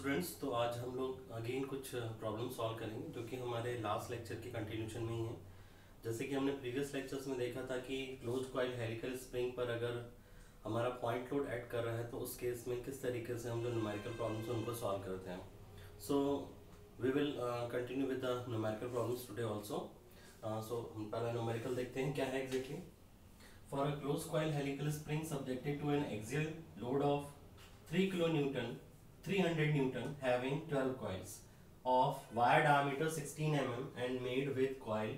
Students, तो आज हम लोग अगेन कुछ प्रॉब्लम सॉल्व करेंगे जो कि हमारे लास्ट लेक्चर के कंटिन्यूशन में ही है। जैसे कि हमने प्रीवियस लेक्चर्स में देखा था कि क्लोज्ड कॉइल हेलिकल स्प्रिंग पर अगर हमारा पॉइंट लोड ऐड कर रहा है तो उस केस में किस तरीके से हम जो न्यूमेरिकल प्रॉब्लम्स हैं उनको सॉल्व करते हैं। So we will continue with the numerical problems today also. सो हम पहला न्यूमेरिकल देखते हैं क्या है exactly. For a closed coil helical spring subjected to an axial load of 3 kilonewton 300 Newton having 12 coils of wire diameter 16 mm and made with coil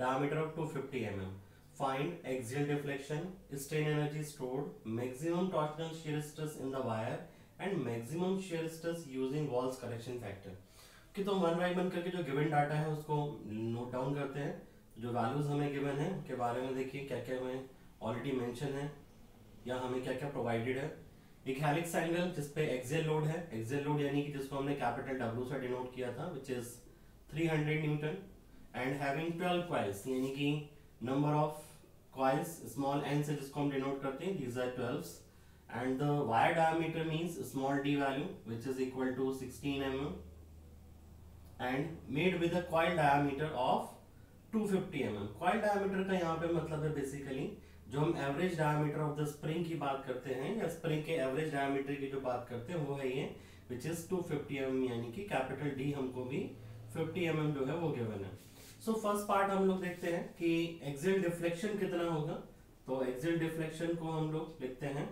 diameter of 250 mm. Find axial deflection, strain energy stored, maximum torsional shear stress in the wire and maximum shear stress using Wahl's correction factor. कि तो one by one करके जो given data है उसको note down करते हैं। जो values हमें गिवन है उनके बारे में देखिए क्या क्या हमें ऑलरेडी मेंशन है या हमें क्या क्या प्रोवाइडेड है। एक हेलिक्स एंगल जिसपे एक्सियल लोड है, एक्सियल लोड यानी कि जिसको हमने कैपिटल W से डिनोट किया था which is 300 newton and having 12 coils यानी कि number of coils small n से जिसको हम डिनोट करते हैं these are 12 and the wire diameter means small d value which is equal to 16 mm and made with a coil diameter of 250 mm। Coil diameter का यहाँ पे मतलब है बेसिकली जो हम average diameter of the spring की बात करते हैं या स्प्रिंग के एवरेज डायमीटर की जो बात करते हैं वो है ये विच इज 250 mm यानी कि कैपिटल D हमको भी 50 mm जो है वो गिवन है। सो फर्स्ट पार्ट हम लोग देखते हैं कि एक्सियल डिफ्लेक्शन कितना होगा। तो एक्सियल डिफ्लेक्शन को हम लोग लिखते हैं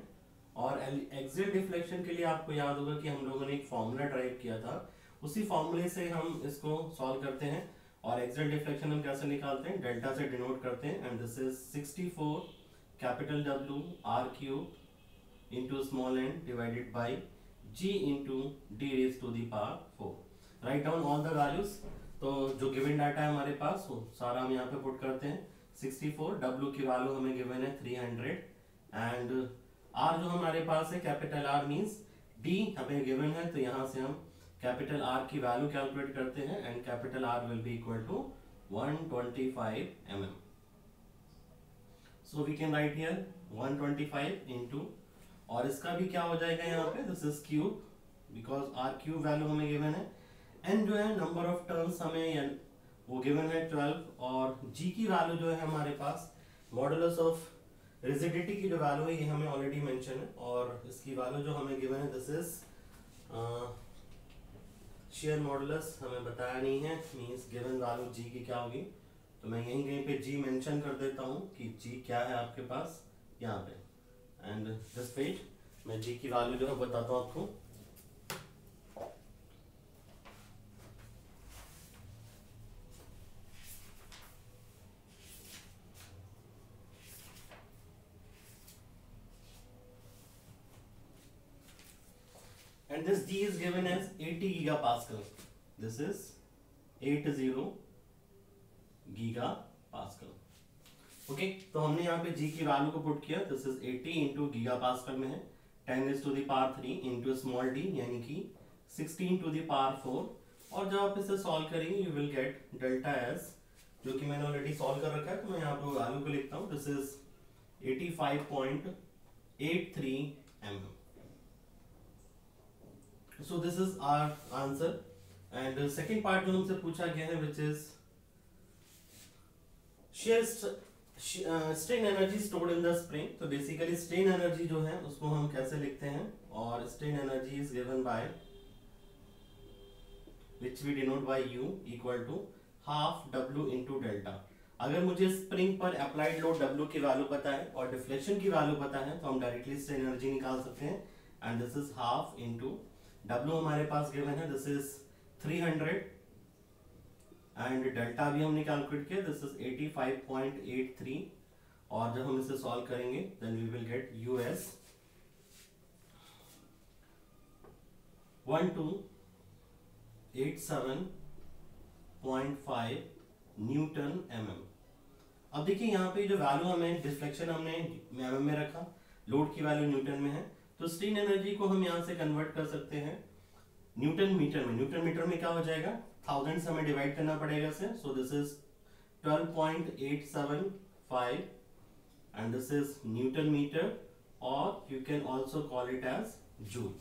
और एक्सियल डिफ्लेक्शन के लिए आपको याद होगा कि हम लोगों ने एक फॉर्मूला ड्राइव किया था, उसी फॉर्मूले से हम इसको सॉल्व करते हैं। और एक्सियल डिफ्लेक्शन हम कैसे निकालते हैं, डेल्टा से डिनोट करते हैं and this is 64 capital W R cube into small n divided by G into D raised to the power 4. Write down all the values. तो जो गिवन डाटा है हमारे पास वो सारा हम यहाँ पे पुट करते हैं। 64 W की वैल्यू हमें गिवन है 300 एंड R जो हमारे पास है कैपिटल R मींस D हमें गिवन है, तो यहाँ से हम कैपिटल R की वैल्यू कैलकुलेट करते हैं and capital R will be equal to 125 mm. So we can write here 125 into और इसका भी क्या हो जाएगा यहाँ पे this is cube because R cube value हमें गिवन है एंड जो है नंबर ऑफ टर्न्स हमें वो गिवन है 12 और G की वैल्यू जो है हमारे पास मॉडुलस ऑफ रिजिडिटी की जो वैल्यू है ये हमें ऑलरेडी मेंशन है और इसकी वैल्यू जो हमें गिवन है दिस इज शेयर मॉडुलस हमें बताया नहीं है मींस गिवन वैल्यू G की क्या होगी। तो मैं यहीं कहीं पे G मेंशन कर देता हूँ कि G क्या है आपके पास यहाँ पे एंड दिस पेज मैं G की वैल्यू जो है बताता हूँ आपको। and this G is given as 80 gigapascal. This is 80 gigapascal. Okay, तो हमने यहाँ पे G की वैल्यू को पुट किया, दिस इज 80 इंटू गीगापास्कल में है 10 to the power 3 into small d यानी कि 16 टू द पावर 4 और जब आप इसे सॉल्व करेंगे you will get delta S जो कि मैंने ऑलरेडी सॉल्व कर रखा है, तो मैं यहाँ पे वैल्यू को लिखता हूँ this is 85.83 mm. So this is our answer and second part जो हमसे पूछा गया है which is strain energy stored in the spring. तो बेसिकली स्ट्रेन एनर्जी जो है उसको हम कैसे लिखते हैं और strain energy is given by which we denote by U equal to half W into delta. अगर मुझे स्प्रिंग पर अप्लाइड लोड W की वैल्यू पता है और डिफ्लेक्शन की वैल्यू पता है तो हम डायरेक्टली स्ट्रेन एनर्जी निकाल सकते हैं and this is half into W हमारे पास गिवन है दिस इज 300 एंड डेल्टा भी हमने कैलकुलेट किया दिस इज 85.83 और जब हम इसे सॉल्व करेंगे then we will get US 1287.5 newton mm। अब देखिए यहाँ पे जो वैल्यू हमें डिफ्लेक्शन हमने mm में रखा, लोड की वैल्यू न्यूटन में है, तो स्ट्रेन एनर्जी को हम यहाँ से कन्वर्ट कर सकते हैं न्यूटन मीटर में। न्यूटन मीटर में क्या हो जाएगा 1000 से हमें डिवाइड करना पड़ेगा इसे, so this is 12.875 and this is newton metre और you can also call it as joule.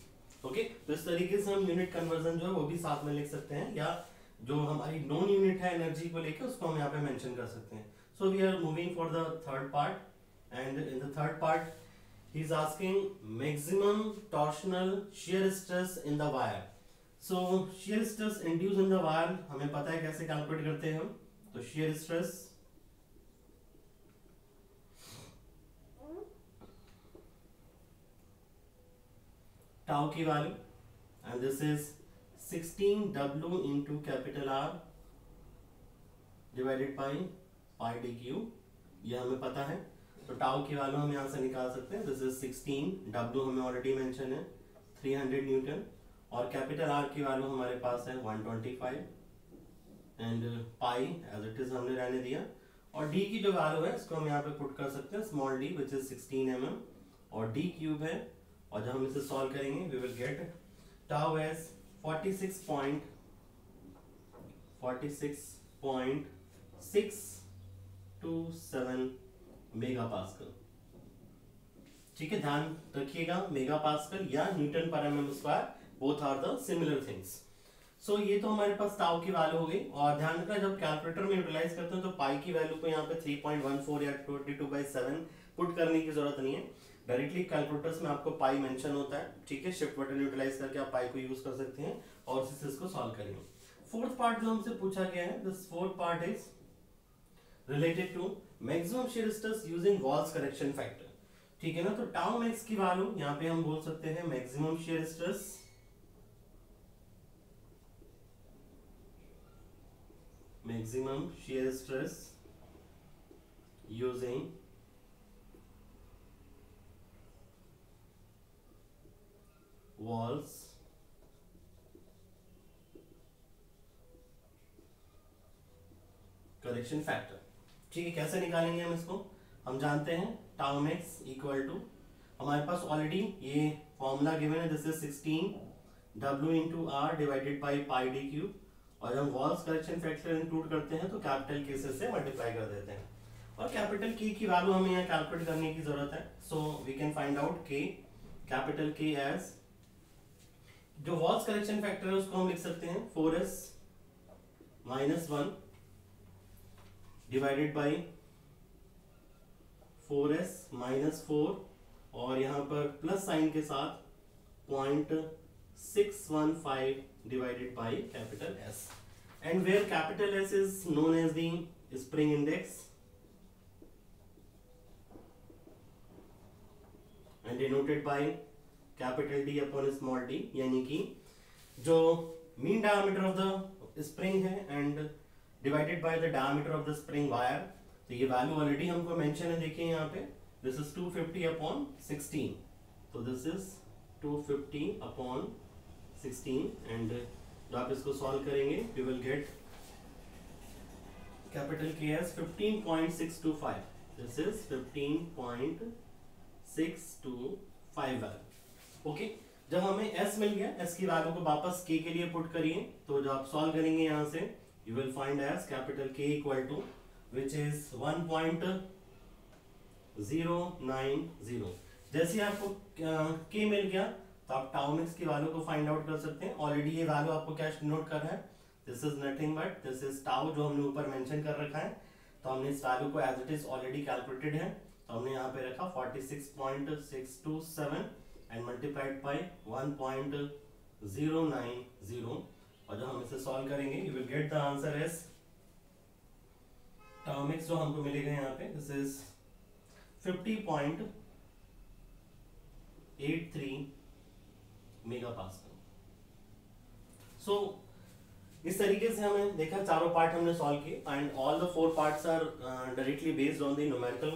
Okay, तो इस तरीके से हम यूनिट कन्वर्जन जो है वो भी साथ में लिख सकते हैं, या जो हमारी नॉन यूनिट है एनर्जी को लेकर उसको हम यहाँ पे मेंशन कर सकते हैं. So we are moving for the third part, and in the third part he is asking maximum torsional shear stress in the wire. So shear stress induced in the wire हमें पता है कैसे calculate करते हैं हम. तो shear stress tau की value, and this is 16W into capital R divided by pi dq. ये हमें पता है, तो टाउ की वैल्यू हम यहाँ से निकाल सकते हैं. दिस इज 16, W हमें ऑलरेडी मेंशन है 300 न्यूटन, और कैपिटल R की वैल्यू हमारे पास है 125, and pi as it is हमने रहने दिया. और D की जो वैल्यू है इसको हम यहाँ पे पुट कर सकते हैं, small d which is 16 mm, और D क्यूब है, और जब हम इसे सॉल्व करेंगे we will get tau as 46.627 mega pascal. ठीक है, ध्यान रखिएगा मेगा पास्कल या न्यूटन पर mm square, both are the similar things. So ये तो हमारे पास टाउ की वैल्यू हो गई. और ध्यान रखना जब कैलकुलेटर में यूटिलाइज करते हैं तो पाई की वैल्यू को यहाँ पे 3.14 या 22/7 पुट करने की जरूरत नहीं है. डायरेक्टली कैलकुलेटर्स में आपको पाई मेंशन होता है. ठीक है, शिफ्ट बटन यूटिलाइज करके आप पाई को यूज कर सकते हैं और उसी इसको सॉल्व करेंगे. फोर्थ पार्ट जो हमसे पूछा गया है, this fourth part is related to maximum shear stress using Wahl's correction factor. ठीक है ना, तो टाउ मैक्स की वैल्यू यहाँ पे हम बोल सकते हैं maximum shear stress using walls correction factor. ठीक है, कैसे निकालेंगे हम इसको? हम जानते हैं टाउ मैक्स इक्वल टू, हमारे पास ऑलरेडी ये फॉर्मूला गिवन है, this is 16W into R divided by pi D cube, और जब हम वॉल्स करेक्शन फैक्टर इंक्लूड करते हैं तो कैपिटल के से मल्टीप्लाई कर देते हैं, और कैपिटल के की वैल्यू हमें यहाँ कैलकुलेट करने की जरूरत है. So we can find out K, capital K as जो वॉल्स करेक्शन फैक्टर है उसको हम लिख सकते हैं 4s - 1 डिवाइडेड बाई 4s - 4, और यहाँ पर प्लस साइन के साथ 0.615 divided by capital S, and where capital S is known as the spring index and denoted by capital D upon small d, यानी कि जो mean diameter of the spring है and divided by the diameter of the spring wire. तो ये value already हमको mention है, देखिए यहाँ पे दिस इज 250 अपॉन 16, तो दिस इज 250 अपॉन 16, एंड जब आप इसको सॉल्व करेंगे we will get capital K as 15.625. This is 15.625 value. Okay, जब हमें S मिल गया, S की वैल्यू को वापस K के लिए पुट करिए, तो जब आप सॉल्व करेंगे यहाँ से you will find as capital K equal to which is 1.090. जैसे आपको K मिल गया तो आप टाउ मैक्स की वैल्यू को फाइंड आउट कर सकते हैं. ऑलरेडी ये वैल्यू आपको क्या नोट कर रहा है, this is nothing but this is tau जो हमने ऊपर मेंशन कर रखा है. तो हमने इस वैल्यू को as it is already calculated है, तो हमने यहाँ पे रखा 46.627 एंड मल्टीप्लाइड बाई 1.090, और जब हम इसे सॉल्व करेंगे you will get the answer as tau max जो हमको मिलेगा यहाँ पे, this is 50.83 mega pascal. So इस तरीके से हमें देखा, चारों पार्ट हमने सॉल्व किए, and all the 4 parts are directly based on the numerical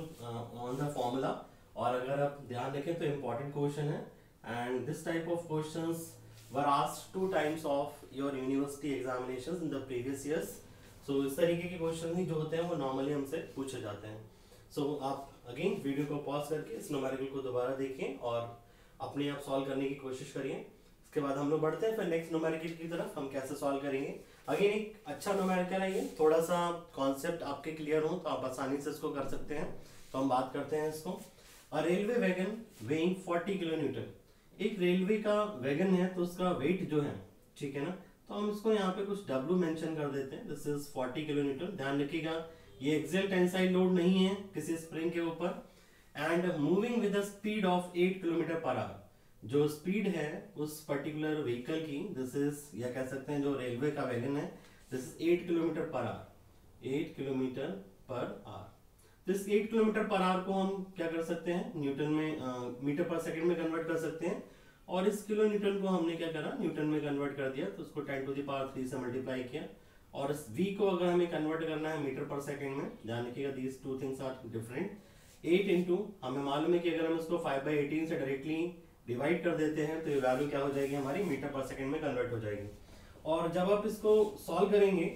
on the formula. और अगर आप ध्यान रखें तो इम्पोर्टेंट क्वेश्चन है, and this type of questions were asked 2 times of your university examinations in the previous years. So इस तरीके के क्वेश्चन ही जो होते हैं वो नॉर्मली हमसे पूछे जाते हैं. So आप अगेन वीडियो को पॉज करके इस न्यूमेरिकल को दोबारा देखें और अपने आप सॉल्व करने की कोशिश करिए. इसके बाद हम लोग बढ़ते हैं फिर नेक्स्ट न्यूमेरिकल की तरफ, हम कैसे सॉल्व करेंगे. अगेन एक अच्छा न्यूमेरिकल है ये, थोड़ा सा कॉन्सेप्ट आपके क्लियर हो तो आप आसानी से इसको कर सकते हैं. तो हम बात करते हैं इसको. A railway wagon weighing 40 kilo newton एक रेलवे का वैगन है तो उसका वेट जो है, ठीक है ना, तो हम इसको यहाँ पे कुछ W मेंशन कर देते हैं। This is 40 kilo Newton. ध्यान रखिएगा ये एक्सियल टेंसाइल लोड नहीं है किसी स्प्रिंग के ऊपर, and moving with the speed of 8 kilometre per hour. जो स्पीड है उस पर्टिकुलर व्हीकल की, दिस इज, या कह सकते हैं जो रेलवे का वैगन है, this is 8 kilometre per hour, 8 kilometre per hour. तो इस 8 किलोमीटर पर आवर को हम क्या कर सकते हैं, न्यूटन में मीटर पर सेकंड में कन्वर्ट कर सकते हैं, और इस किलो न्यूटन को हमने क्या करा, न्यूटन में कन्वर्ट कर दिया, तो उसको 10 टू द पावर 3 से मल्टीप्लाई किया। और इस v को अगर हमें कन्वर्ट करना है मीटर पर सेकंड में, ध्यान रखिएगा these two things are different. 8 into, हमें मालूम है कि अगर हम इसको 5/18 से डायरेक्टली डिवाइड कर देते हैं तो ये वैल्यू क्या हो जाएगी हमारी, मीटर पर सेकंड में कन्वर्ट हो जाएगी। और जब आप इसको सॉल्व करेंगे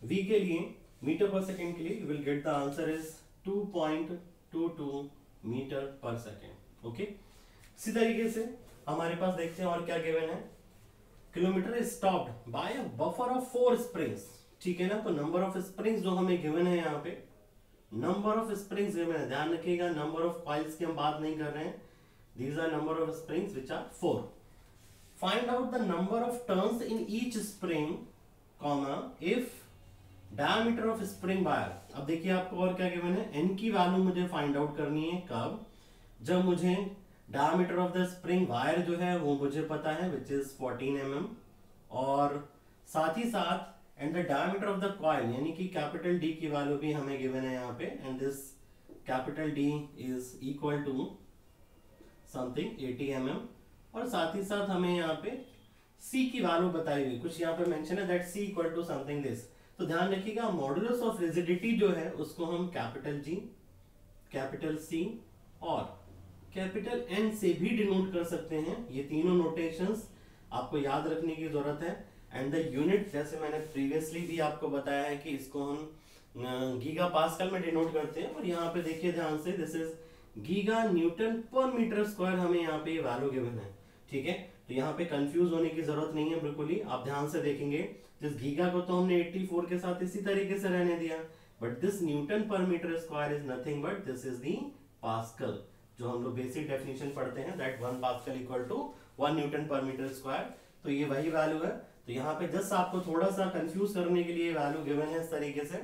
v के लिए मीटर पर सेकंड के लिए, you will get the answer is 2.22 metre per second. Okay, इसी तरीके से हमारे पास देखते हैं और क्या गिवन है। Kilometre is stopped bye a buffer of 4 springs, ठीक है ना। तो नंबर ऑफ स्प्रिंग्स जो हमें गिवन है, यहाँ पे नंबर ऑफ स्प्रिंग्स गिवन है, ध्यान रखिएगा नंबर ऑफ कॉइल्स की हम बात नहीं कर रहे हैं। These are number of springs which are 4। Find out the number of turns in each spring, comma, if diameter of spring wire. अब देखिए आपको और क्या गिवन है, एन की वैल्यू मुझे फाइंड आउट करनी है कब, जब मुझे diameter of the spring wire जो है वो मुझे पता है विच इज 14 mm, और साथ ही साथ and the diameter of the coil यानी कि कैपिटल डी की वैल्यू भी हमें गिवन है यहाँ पे, and this capital D is equal to something 80 mm, और साथ ही साथ हमें यहाँ पे सी की वैल्यू बताई हुई, कुछ यहाँ पे मेंशन है that C equal to something this. तो ध्यान रखिएगा मॉडुलस ऑफ रिजिडिटी जो है उसको हम कैपिटल जी, कैपिटल सी और कैपिटल एन से भी डिनोट कर सकते हैं। ये तीनों नोटेशंस आपको याद रखने की जरूरत है। एंड द यूनिट, जैसे मैंने प्रीवियसली भी आपको बताया है कि इसको हम गीगा पास्कल में डिनोट करते हैं, और यहाँ पे देखिए ध्यान से, this is giga Newton per metre square, हमें यहाँ पे वैल्यू गिवन है, ठीक है। तो यहाँ पे कंफ्यूज होने की जरूरत नहीं है बिल्कुल ही, आप ध्यान से देखेंगे जिस गीगा को तो हमने 84 के साथ इसी तरीके से रहने दिया, but this newton per metre square is nothing but this is the pascal, जो हम लोग बेसिक डेफिनेशन पढ़ते हैं that 1 pascal equal to 1 newton per metre square. तो ये वही वैल्यू है। तो यहाँ पे जस्ट आपको थोड़ा सा कंफ्यूज करने के लिए वैल्यू गिवन है इस तरीके से,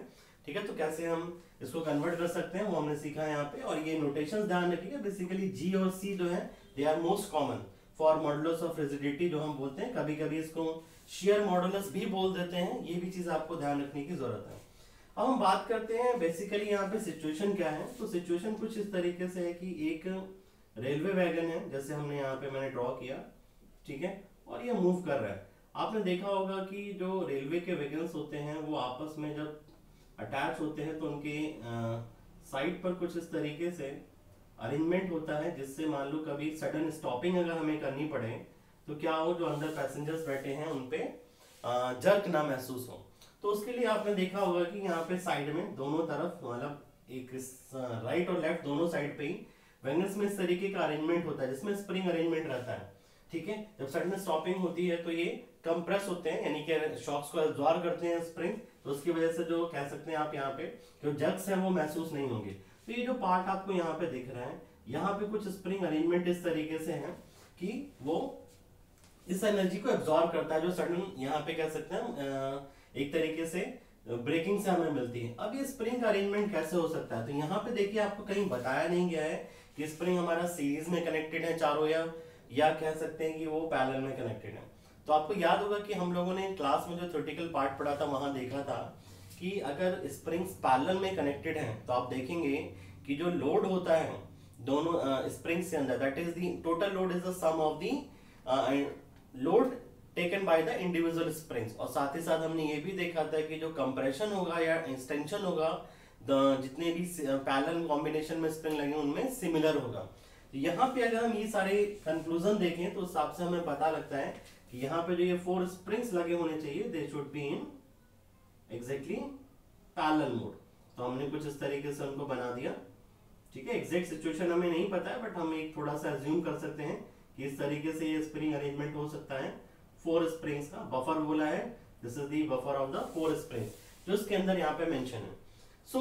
ठीक है। तो कैसे हम इसको कन्वर्ट कर सकते हैं वो हमने सीखा है यहाँ पे। और ये नोटेशंस ध्यान रखिएगा, बेसिकली जी और सी जो है they are most common for modulus of rigidity जो हम बोलते हैं, कभी कभी इसको शेयर मॉडुलस भी बोल देते हैं, ये भी चीज आपको ध्यान रखने की जरूरत है। अब हम बात करते हैं बेसिकली यहाँ पे सिचुएशन क्या है। तो सिचुएशन कुछ इस तरीके से है कि एक रेलवे वैगन है, जैसे हमने यहाँ पे मैंने ड्रॉ किया, ठीक है, और ये मूव कर रहा है। आपने देखा होगा कि जो रेलवे के वैगन्स होते हैं वो आपस में जब अटैच होते हैं तो उनके साइड पर कुछ इस तरीके से अरेंजमेंट होता है, जिससे मान लो कभी सडन स्टॉपिंग अगर हमें करनी पड़े तो क्या हो, जो अंदर पैसेंजर्स बैठे हैं उनपे जर्क ना महसूस हो। तो उसके लिए आपने देखा होगा कि यहाँ पे साइड में दोनों तरफ, मतलब एक राइट और लेफ्ट दोनों साइड पे ही वैगन्स में इस तरीके का अरेंजमेंट होता है जिसमें स्प्रिंग अरेंजमेंट रहता है, ठीक है। जब सडन स्टॉपिंग होती है तो ये कंप्रेस होते हैं, यानी कि शॉक्स को एब्जॉर्ब करते हैं स्प्रिंग, तो उसकी वजह से जो कह सकते हैं आप यहाँ पे जो जर्क्स हैं वो महसूस नहीं होंगे। तो ये जो पार्ट आपको यहाँ पे दिख रहा है, यहाँ पे कुछ स्प्रिंग अरेंजमेंट इस तरीके से है कि वो इस एनर्जी को एब्जॉर्ब करता है जो सडन यहाँ पे कह सकते हैं एक तरीके से ब्रेकिंग से हमें मिलती है। अब ये स्प्रिंग का अरेंजमेंट कैसे हो सकता है, तो यहाँ पे देखिए आपको कहीं बताया नहीं गया है कि स्प्रिंग हमारा सीरीज में कनेक्टेड है चारों, या कह सकते हैं कि वो पैरेलल में कनेक्टेड है। तो आपको याद होगा कि हम लोगों ने क्लास में जो थ्योरेटिकल पार्ट पढ़ा था वहां देखा था कि अगर स्प्रिंग्स पैरेलल में कनेक्टेड हैं तो आप देखेंगे कि जो लोड होता है दोनों स्प्रिंग्स के अंदर, that is the total load is the sum of the load taken by the individual springs. और साथ ही साथ हमने ये भी देखा था कि जो कंप्रेशन होगा या एक्सटेंशन होगा, जितने भी पैरेलल कॉम्बिनेशन में स्प्रिंग लगे उनमें सिमिलर होगा। यहाँ पे अगर हम ये सारे कंक्लूजन देखें तो उस हिसाब से हमें पता लगता है कि यहाँ पे जो ये 4 स्प्रिंग्स लगे होने चाहिए, they should be in exactly parallel mode. तो हमने कुछ इस तरीके से उनको बना दिया, ठीक है। एग्जैक्ट सिचुएशन हमें नहीं पता है, बट हम एक थोड़ा सा अज्यूम कर सकते हैं कि इस तरीके से ये स्प्रिंग अरेंजमेंट हो सकता है। 4 स्प्रिंग्स का बफर बोला है, this is the buffer of the 4 springs जो इसके अंदर यहाँ पे मेंशन है। सो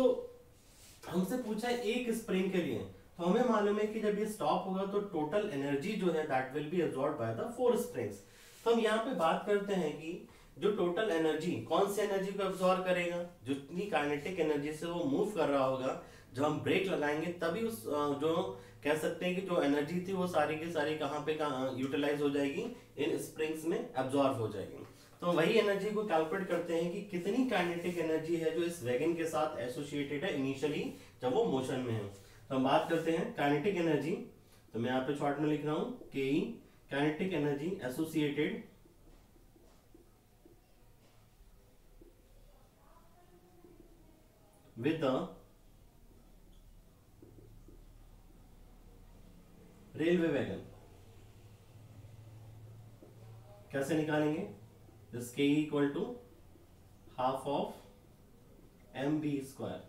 हमसे पूछा है एक स्प्रिंग के लिए, तो हमें मालूम है कि जब ये स्टॉप होगा तो टोटल एनर्जी जो है that will be absorbed by the 4 springs. तो हम यहाँ पे बात करते हैं कि जो टोटल एनर्जी कौन सी एनर्जी को एब्जॉर्ब करेगा, जितनी काइनेटिक एनर्जी से वो मूव कर रहा होगा, जब हम ब्रेक लगाएंगे तभी उस जो कह सकते हैं कि जो एनर्जी थी वो सारी की सारी कहाँ पे यूटिलाइज हो जाएगी, इन स्प्रिंग्स में एब्जॉर्ब हो जाएगी। तो वही एनर्जी को कैलकुलेट करते हैं कि कितनी काइनेटिक एनर्जी है जो इस वैगन के साथ एसोसिएटेड है इनिशियली जब वो मोशन में है। तो हम बात करते हैं काइनेटिक एनर्जी। तो मैं यहाँ पे शॉर्ट में लिख रहा हूं के kinetic energy associated with the railway wagon. कैसे निकालेंगे, this K equal to half of M V square.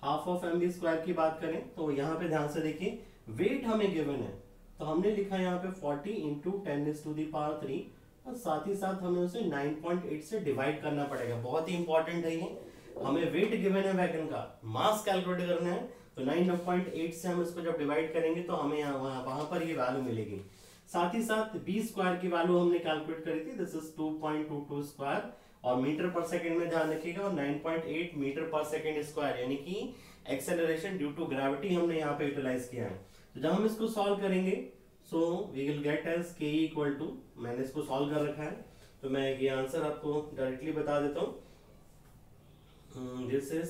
Half of M V square की बात करें तो यहाँ पे ध्यान से देखिए, वेट हमें गिवन है तो हमने लिखा यहाँ पे 40 इंटू 10⁻³ और साथ ही साथ हमें उसे 9.8 से डिवाइड करना पड़ेगा। बहुत ही इंपॉर्टेंट है ये, हमें वेट गिवन है वैगन का, मास कैलकुलेट करना है, तो 9.8 से हम इसको जब डिवाइड करेंगे तो हमें वहां पर ये वैल्यू मिलेगी। साथ ही साथ बी स्क्वायर की वैल्यू हमने कैलकुलेट करी थी, दिस इज 2.22 स्क्वायर और मीटर पर सेकंड में ध्यान रखिएगा, और 9.8 मीटर पर सेकंड स्क्वायर, यानी कि एक्सेलरेशन ड्यू टू ग्रेविटी हमने यहाँ पे यूटिलाइज किया है। तो जब हम इसको सॉल्व करेंगे so we will get as K equal to, मैंने इसको सॉल्व कर रखा है तो मैं ये आंसर आपको डायरेक्टली बता देता हूँ। This is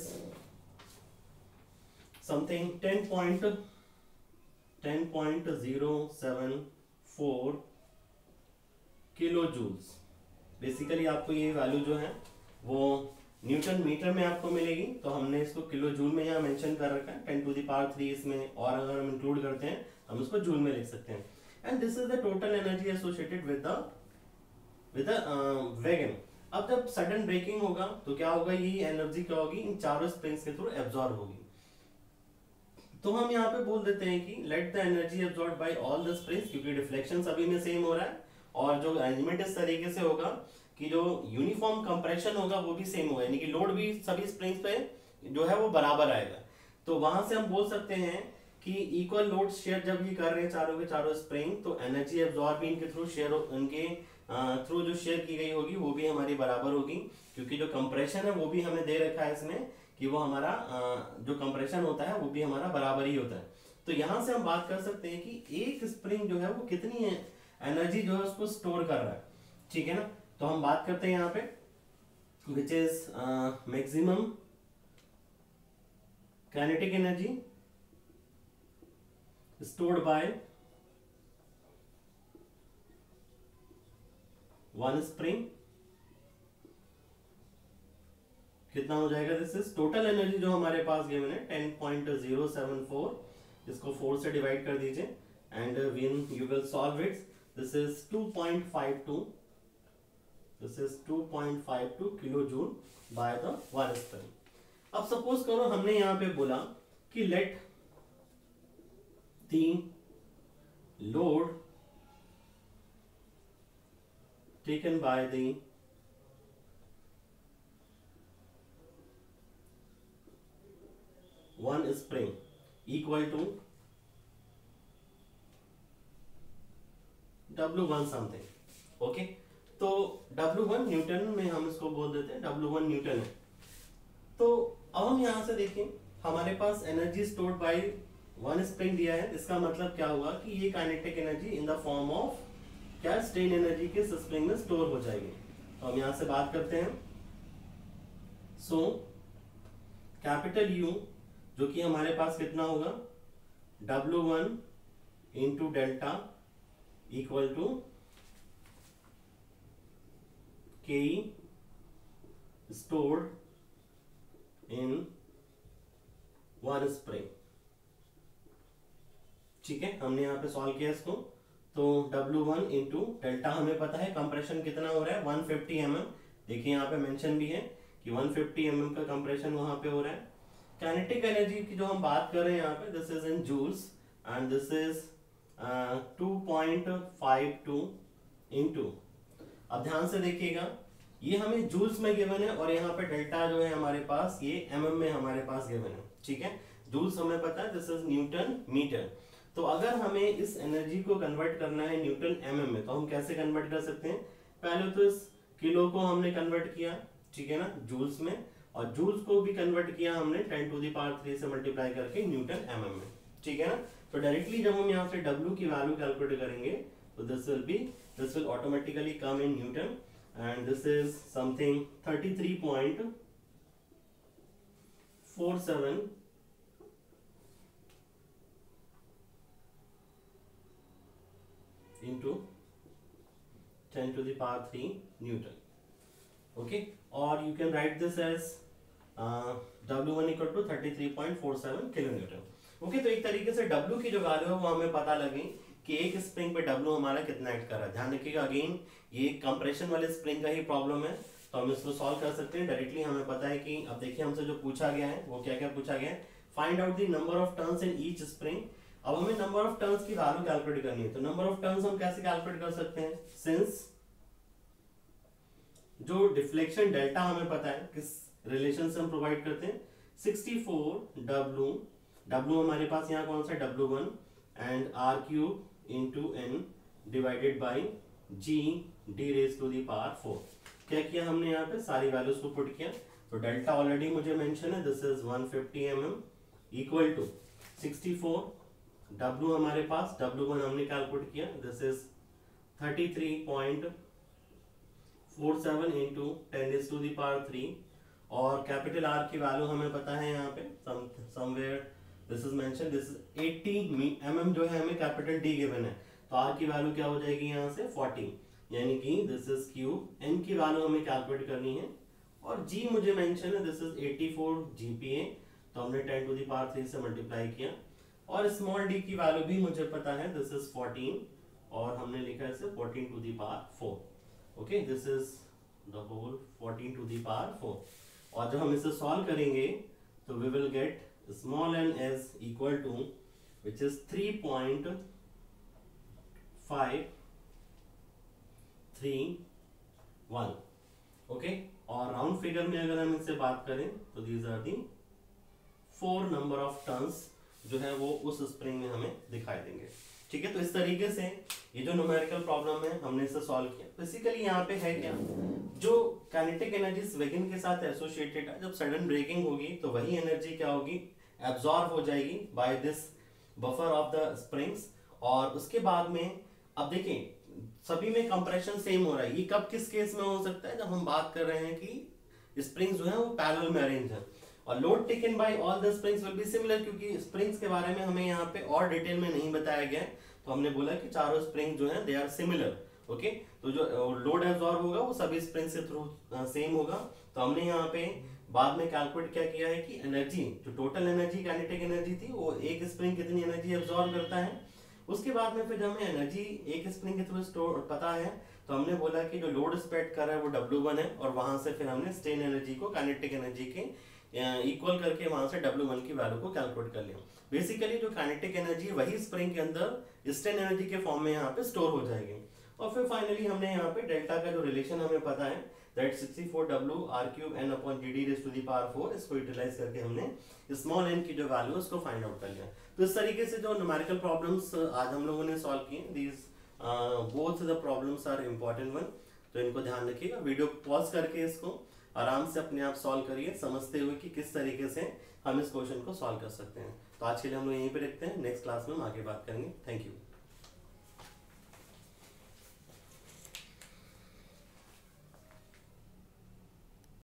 something 10.074 kilo joules. Basically आपको ये वैल्यू जो है वो न्यूटन मीटर में आपको मिलेगी, तो हमने इसको किलो जूल में यहाँ मेंशन कर रखा है 10⁻³ इसमें, और अगर हम इंक्लूड करते हैं हम उसको जूल में लिख सकते हैं। And this is the total energy associated with the wagon. अब जब सडन ब्रेकिंग होगा तो क्या होगा, ये एनर्जी क्या होगी, इन चारों स्प्रिंग्स के थ्रू एब्जॉर्ब होगी। तो हम यहाँ पे बोल देते हैं कि let the energy absorb by all the springs, क्योंकि डिफ्लेक्शन सभी में सेम हो रहा है और जो अरेंजमेंट इस तरीके से होगा कि जो यूनिफॉर्म कंप्रेशन होगा वो भी सेम होगा, यानी कि लोड भी सभी स्प्रिंग्स पे जो है वो बराबर आएगा। तो वहां से हम बोल सकते हैं कि इक्वल लोड शेयर जब ये कर रहे हैं चारों के चारों स्प्रिंग, तो एनर्जी एब्जॉर्ब भी इनके थ्रू शेयर, उनके थ्रू जो शेयर की गई होगी वो भी हमारी बराबर होगी, क्योंकि जो कंप्रेशन है वो भी हमें दे रखा है इसमें कि वो हमारा जो कंप्रेशन होता है वो भी हमारा बराबर ही होता है। तो यहां से हम बात कर सकते हैं कि एक स्प्रिंग जो है वो कितनी एनर्जी जो है उसको स्टोर कर रहा है, ठीक है ना। तो हम बात करते हैं यहाँ पे which is maximum kinetic energy stored by one spring, कितना हो जाएगा, दिस इज टोटल एनर्जी जो हमारे पास गिवन है 10.074, इसको 4 से डिवाइड कर दीजिए and when you will solve it this is 2.52, this is 2.52 kilo joule by the one spring. अब सपोज करो हमने यहाँ पे बोला कि late the load taken by the one spring equal to W1 something, okay. तो W1 न्यूटन में हम इसको बोल देते हैं, W1 न्यूटन है। तो अब हम यहां से देखें, हमारे पास energy stored by one spring दिया है, इसका मतलब क्या हुआ कि ये kinetic energy in the form of क्या स्ट्रेन एनर्जी के स्प्रिंग में स्टोर हो जाएगी। तो हम यहां से बात करते हैं, सो कैपिटल U जो कि हमारे पास कितना होगा, W1 into delta equal to K stored in one spring, ठीक है। हमने यहाँ पे सॉल्व किया इसको, तो W1 इंटू डेल्टा हमें पता है कंप्रेशन कितना हो रहा है 150 mm, देखिए यहाँ पे मेंशन भी है कि 150 mm का कंप्रेशन वहां पे हो रहा है। काइनेटिक एनर्जी की जो हम बात कर रहे हैं यहाँ पे, this is in joules and this is 2.52 into, अब ध्यान से देखिएगा ये हमें जूल्स में गिवन है और यहाँ पे डेल्टा जो है हमारे पास ये mm में हमारे पास गिवन है, ठीक है। जूल्स हमें पता है, दिस इज न्यूटन मीटर। तो अगर हमें इस एनर्जी को कन्वर्ट करना है न्यूटन एमएम में, तो हम कैसे कन्वर्ट कर सकते हैं? पहले तो इस किलो को हमने कन्वर्ट किया, ठीक है ना, जूल्स में, और जूल्स को भी कन्वर्ट किया हमने 10 टू द पावर 3 से मल्टीप्लाई करके न्यूटन एमएम में, ठीक है ना। तो डायरेक्टली जब हम यहाँ से W की वैल्यू कैलकुलेट करेंगे तो this will automatically come in newton, and this is something 33.47 into 10 to the power 3 Newton. Okay, or you can write this as W1 equal to 33.47 kilonewton. Okay, तो एक तरीके से W की जो value है वो हमें पता लगी कि एक स्प्रिंग पे W हमारा कितना एक्ट कर रहा है। ध्यान रखिएगा, अगेन ये कंप्रेशन वाले स्प्रिंग का ही प्रॉब्लम है, तो हम इसको सॉल्व कर सकते हैं डायरेक्टली। हमें पता है कि अब देखिए हमसे जो पूछा गया है वो क्या क्या पूछा गया है, find out the number of turns in each spring. अब हमें नंबर ऑफ टर्न्स की वैल्यू कैलकुलेट करनी है, तो नंबर ऑफ टर्न्स हम कैसे कैलकुलेट कर सकते हैं? सिंस जो डिफ्लेक्शन डेल्टा हमें पता है किस रिलेशन से हम प्रोवाइड करते हैं, 64 W हमारे पास यहाँ कौन सा W1 and R cube into N divided by G D raise to the power 4। क्या किया हमने यहाँ पे? सारी वैल्यूज को पुट किया। तो डेल्टा ऑलरेडी मुझे मेंशन है, this is 150 mm equal to 64 W हमारे पास, W1 हमने कैलकुलेट किया, this is 33.47 into 10 to the power 3, और कैपिटल R की वैल्यू हमें पता है यहाँ पे somewhere this is mention, this is 80 mm जो है हमें कैपिटल D गिवन है, तो R की वैल्यू क्या हो जाएगी यहाँ से 40, यानी कि दिस इज क्यूब। N की वैल्यू हमें कैलकुलेट करनी है, और G मुझे मेंशन है, दिस इज 84 GPa, तो हमने 10 टू दी पावर 3 से मल्टीप्लाई किया, और स्मॉल d की वैल्यू भी मुझे पता है, दिस इज 14, और हमने लिखा है इसे 14 to the power 4। Okay, this is the whole 14 to the power 4, और जब हम इसे सॉल्व करेंगे तो we will get small n is equal to which is 3.531। Okay, और राउंड फिगर में अगर हम इससे बात करें तो these are the 4 number of turns जो है वो उस स्प्रिंग में हमें दिखाई देंगे, ठीक है। तो इस तरीके से ये जो न्यूमेरिकल प्रॉब्लम है हमने इसे सॉल्व किया। बेसिकली यहाँ पे है क्या, जो काइनेटिक एनर्जी स्वेगिंग के साथ एसोसिएटेड है, जब सडन ब्रेकिंग होगी तो वही एनर्जी क्या होगी, एब्जॉर्ब हो जाएगी by this buffer of the springs, और उसके बाद में अब देखिए सभी में कंप्रेशन सेम हो रहा है। ये कब किस केस में हो सकता है, जब हम बात कर रहे हैं कि स्प्रिंग्स जो है वो पैरेलल में अरेंज है, और load taken bye all the springs will be similar, क्योंकि स्प्रिंग्स के बारे में हमें यहाँ पे और डिटेल में नहीं बताया गया है, तो हमने बोला कि चारों स्प्रिंग जो है दे आर सिमिलर। ओके, तो जो लोड एब्जॉर्ब होगा वो सभी स्प्रिंग से थ्रू सेम होगा। तो हमने यहाँ पे बाद में कैलकुलेट क्या किया है कि एनर्जी, जो टोटल एनर्जी काइनेटिक एनर्जी थी, वो एक स्प्रिंग कितनी एनर्जी एब्जॉर्ब करता है। उसके बाद में फिर जब हमें एनर्जी एक स्प्रिंग के थ्रू स्टोर पता है, तो हमने बोला कि जो लोड स्प्रेड कर रहा है वो W1 है, और वहां से फिर हमने स्ट्रेन एनर्जी को काइनेटिक एनर्जी के इक्वल करके वहां से W1 की वैल्यू को कैलकुलेट कर लिया। बेसिकली जो काइनेटिक एनर्जी वही स्प्रिंग के अंदर स्ट्रेन एनर्जी के फॉर्म में यहाँ पे स्टोर हो जाएगी। और फिर फाइनली हमने यहाँ पे डेल्टा का जो रिलेशन हमें पता है, that 64W R cube N upon GD raise to the power 4, इसको यूटिलाइज करके हमने स्मॉल n की जो वैल्यू है उसको फाइंड आउट कर लिया। तो इस तरीके से जो न्यूमेरिकल प्रॉब्लम्स आज हम लोगों ने सॉल्व किए, these both the problems are important one, तो इनको ध्यान रखिएगा। वीडियो पॉज करके इसको आराम से अपने आप सॉल्व करिए, समझते हुए कि किस तरीके से हम इस क्वेश्चन को सॉल्व कर सकते हैं। तो आज के लिए हम लोग यहीं पे रखते हैं, नेक्स्ट क्लास में हम आगे बात करेंगे। Thank you.